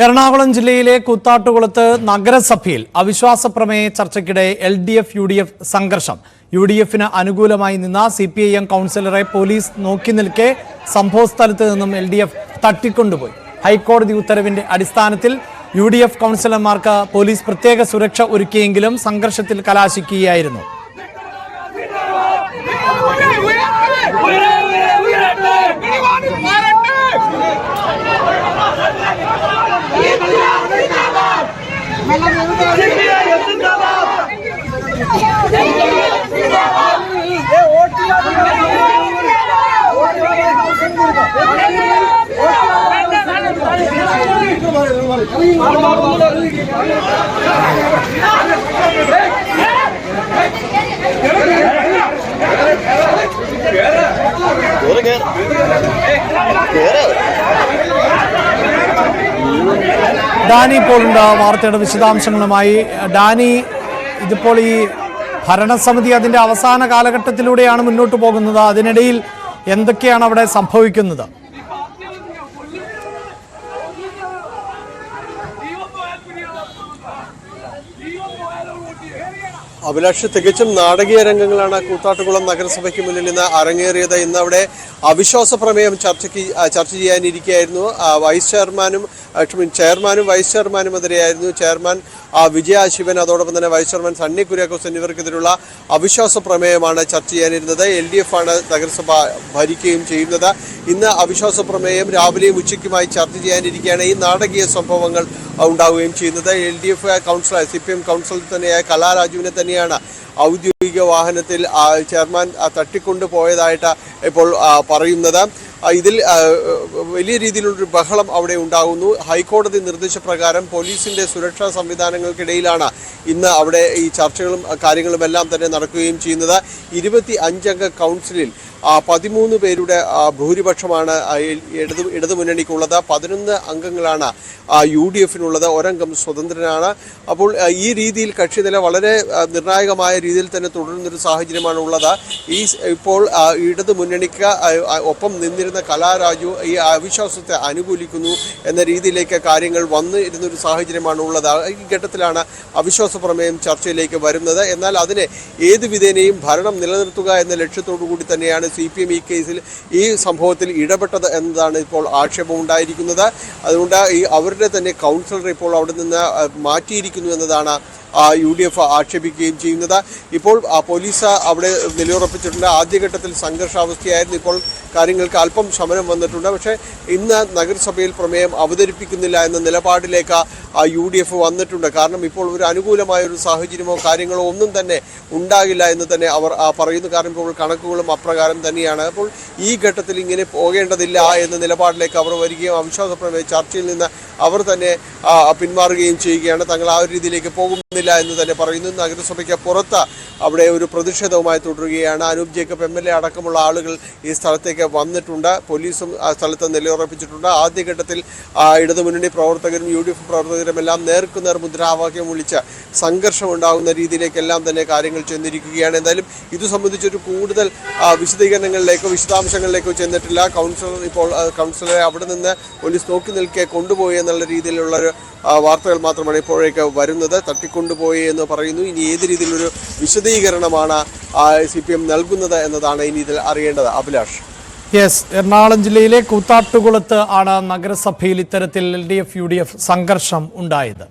എറണാകുളം ജില്ലയിലെ കൂത്താട്ടുകുളത്ത് നഗരസഭയിൽ അവിശ്വാസ പ്രമേയ ചർച്ചയ്ക്കിടെ LDF UDF സംഘർഷം. UDFന് അനുകൂലമായി നിന്ന CPIM കൗൺസിലറെ പോലീസ് നോക്കി നിൽക്കെ സംഭവസ്ഥലത്ത് നിന്നും LDF തട്ടിക്കൊണ്ടുപോയി. ഹൈക്കോടതി ഉത്തരവിന്റെ അടിസ്ഥാനത്തിൽ UDF കൗൺസിലർമാർക്ക് പോലീസ് പ്രത്യേക സുരക്ഷ ഒരുക്കിയെങ്കിലും സംഘർഷത്തിൽ കലാശിക്കുകയായിരുന്നു. ഡാനി പോളുണ്ട് വാർത്തയുടെ വിശദാംശങ്ങളുമായി. ഡാനി, ഇതിപ്പോൾ ഈ ഭരണസമിതി അതിന്റെ അവസാന കാലഘട്ടത്തിലൂടെയാണ് മുന്നോട്ട് പോകുന്നത്. അതിനിടയിൽ എന്തൊക്കെയാണ് അവിടെ സംഭവിക്കുന്നത്? അഭിലാഷ്, തികച്ചും നാടകീയ രംഗങ്ങളാണ് കൂത്താട്ടുകുളം നഗരസഭയ്ക്ക് മുന്നിൽ ഇന്ന് അരങ്ങേറിയത്. ഇന്ന് അവിടെ അവിശ്വാസ പ്രമേയം ചർച്ച ചെയ്യാനിരിക്കുകയായിരുന്നു. ചെയർമാനും വൈസ് ചെയർമാനും എതിരെയായിരുന്നു. ചെയർമാൻ വിജയ ശിവൻ, അതോടൊപ്പം തന്നെ വൈസ് ചെയർമാൻ സണ്ണി കുര്യാക്കോസ് എന്നിവർക്കെതിരെയുള്ള അവിശ്വാസ പ്രമേയമാണ് ചർച്ച ചെയ്യാനിരുന്നത്. LDF ആണ് നഗരസഭ ഭരിക്കുകയും ചെയ്യുന്നത്. ഇന്ന് അവിശ്വാസ പ്രമേയം രാവിലെയും ഉച്ചയ്ക്കുമായി ചർച്ച ചെയ്യാനിരിക്കുകയാണ് ഈ നാടകീയ സംഭവങ്ങൾ ഉണ്ടാവുകയും ചെയ്യുന്നത്. LDF കൗൺസിലർ CPM കൗൺസിലർ തന്നെയായ കലാരാജുവിനെ തന്നെയാണ് ഔദ്യോഗിക വാഹനത്തിൽ ചെയർമാൻ തട്ടിക്കൊണ്ടുപോയതായിട്ട് ഇപ്പോൾ പറയുന്നത്. ഇതിൽ വലിയ രീതിയിലുള്ളൊരു ബഹളം അവിടെ ഉണ്ടാകുന്നു. ഹൈക്കോടതി നിർദ്ദേശപ്രകാരം പോലീസിന്റെ സുരക്ഷാ സംവിധാനങ്ങൾക്കിടയിലാണ് ഇന്ന് അവിടെ ഈ ചർച്ചകളും കാര്യങ്ങളും എല്ലാം തന്നെ നടക്കുകയും ചെയ്യുന്നത്. 25 അംഗ കൗൺസിലിൽ 13 പേരുടെ ഭൂരിപക്ഷമാണ് ഇടതുമുന്നണിക്കുള്ളത്. 11 അംഗങ്ങളാണ് UDFനുള്ളത്. ഒരംഗം സ്വതന്ത്രനാണ്. അപ്പോൾ ഈ രീതിയിൽ കക്ഷിനില വളരെ നിർണായകമായ രീതിയിൽ തന്നെ തുടരുന്നൊരു സാഹചര്യമാണ് ഉള്ളത്. ഇപ്പോൾ ഇടതുമുന്നണിക്ക് ഒപ്പം നിന്നിരുന്ന കലാരാജു ഈ അവിശ്വാസത്തെ അനുകൂലിക്കുന്നു എന്ന രീതിയിലേക്ക് കാര്യങ്ങൾ വന്നിരുന്നൊരു സാഹചര്യമാണ് ഉള്ളത്. ഈ ഘട്ടത്തിലാണ് അവിശ്വാസ പ്രമേയം ചർച്ചയിലേക്ക് വരുന്നത്. എന്നാൽ അതിനെ ഏത് വിധേനയും ഭരണം നിലനിർത്തുക എന്ന ലക്ഷ്യത്തോടു കൂടി തന്നെയാണ് CPM ഈ കേസിൽ ഈ സംഭവത്തിൽ ഇടപെട്ടത് എന്നതാണ് ഇപ്പോൾ ആക്ഷേപമുണ്ടായിരിക്കുന്നത്. അതുകൊണ്ട് അവരുടെ തന്നെ കൗൺസിലർ ഇപ്പോൾ അവിടെ നിന്ന് മാറ്റിയിരിക്കുന്നു എന്നതാണ് UDF ആക്ഷേപിക്കുകയും ചെയ്യുന്നത്. ഇപ്പോൾ പോലീസ് അവിടെ നിലയുറപ്പിച്ചിട്ടുണ്ട്. ആദ്യഘട്ടത്തിൽ സംഘർഷാവസ്ഥയായിരുന്നു. ഇപ്പോൾ കാര്യങ്ങൾക്ക് അല്പം ശമനം വന്നിട്ടുണ്ട്. പക്ഷേ ഇന്ന് നഗരസഭയിൽ പ്രമേയം അവതരിപ്പിക്കുന്നില്ല എന്ന നിലപാടിലേക്ക് UDF വന്നിട്ടുണ്ട്. കാരണം ഇപ്പോൾ ഒരു അനുകൂലമായ ഒരു സാഹചര്യമോ കാര്യങ്ങളോ ഒന്നും തന്നെ ഉണ്ടാകില്ല എന്ന് തന്നെ അവർ പറയുന്നു. കാരണം ഇപ്പോൾ കണക്കുകളും അപ്രകാരം തന്നെയാണ്. അപ്പോൾ ഈ ഘട്ടത്തിൽ ഇങ്ങനെ പോകേണ്ടതില്ല എന്ന നിലപാടിലേക്ക് അവർ വരികയും അവിശ്വാസ പ്രമേയ ചർച്ചയിൽ നിന്ന് അവർ തന്നെ പിന്മാറുകയും ചെയ്യുകയാണ്. തങ്ങൾ ആ ഒരു രീതിയിലേക്ക് പോകുന്നില്ല എന്ന് തന്നെ പറയുന്നു. നഗരസഭയ്ക്ക് പുറത്ത് അവിടെ ഒരു പ്രതിഷേധവുമായി തുടരുകയാണ്. അനൂപ് ജേക്കബ് MLA അടക്കമുള്ള ആളുകൾ ഈ സ്ഥലത്തേക്ക് വന്നിട്ടുണ്ട്. പോലീസും ആ സ്ഥലത്ത് നിലയുറപ്പിച്ചിട്ടുണ്ട്. ആദ്യഘട്ടത്തിൽ ഇടതുമുന്നണി പ്രവർത്തകരും UDF പ്രവർത്തകരും എല്ലാം നേർക്കുനേർ മുദ്രാവാക്യം വിളിച്ച് സംഘർഷം ഉണ്ടാകുന്ന രീതിയിലേക്കെല്ലാം തന്നെ കാര്യങ്ങൾ ചെന്നിരിക്കുകയാണ്. എന്തായാലും ഇത് സംബന്ധിച്ചൊരു കൂടുതൽ വിശദാംശങ്ങളിലേക്കോ ചെന്നിട്ടില്ല. കൗൺസിലറെ അവിടെ നിന്ന് പോലീസ് നോക്കി നിൽക്കെ കൊണ്ടുപോയി എന്നുള്ള രീതിയിലുള്ളൊരു വാർത്തകൾ മാത്രമാണ് ഇപ്പോഴേക്ക് വരുന്നത്. തട്ടിക്കൊണ്ടുപോയി എന്ന് പറയുന്നു. ഇനി ഏത് രീതിയിലൊരു വിശദീകരണമാണ് CPM നൽകുന്നത് എന്നതാണ് ഇനി ഇതിൽ അറിയേണ്ടത്. അഭിലാഷ്. യെസ്, എറണാകുളം ജില്ലയിലെ കൂത്താട്ടുകുളത്ത് ആണ് നഗരസഭയിൽ ഇത്തരത്തിൽ LDF UDF സംഘർഷം ഉണ്ടായത്.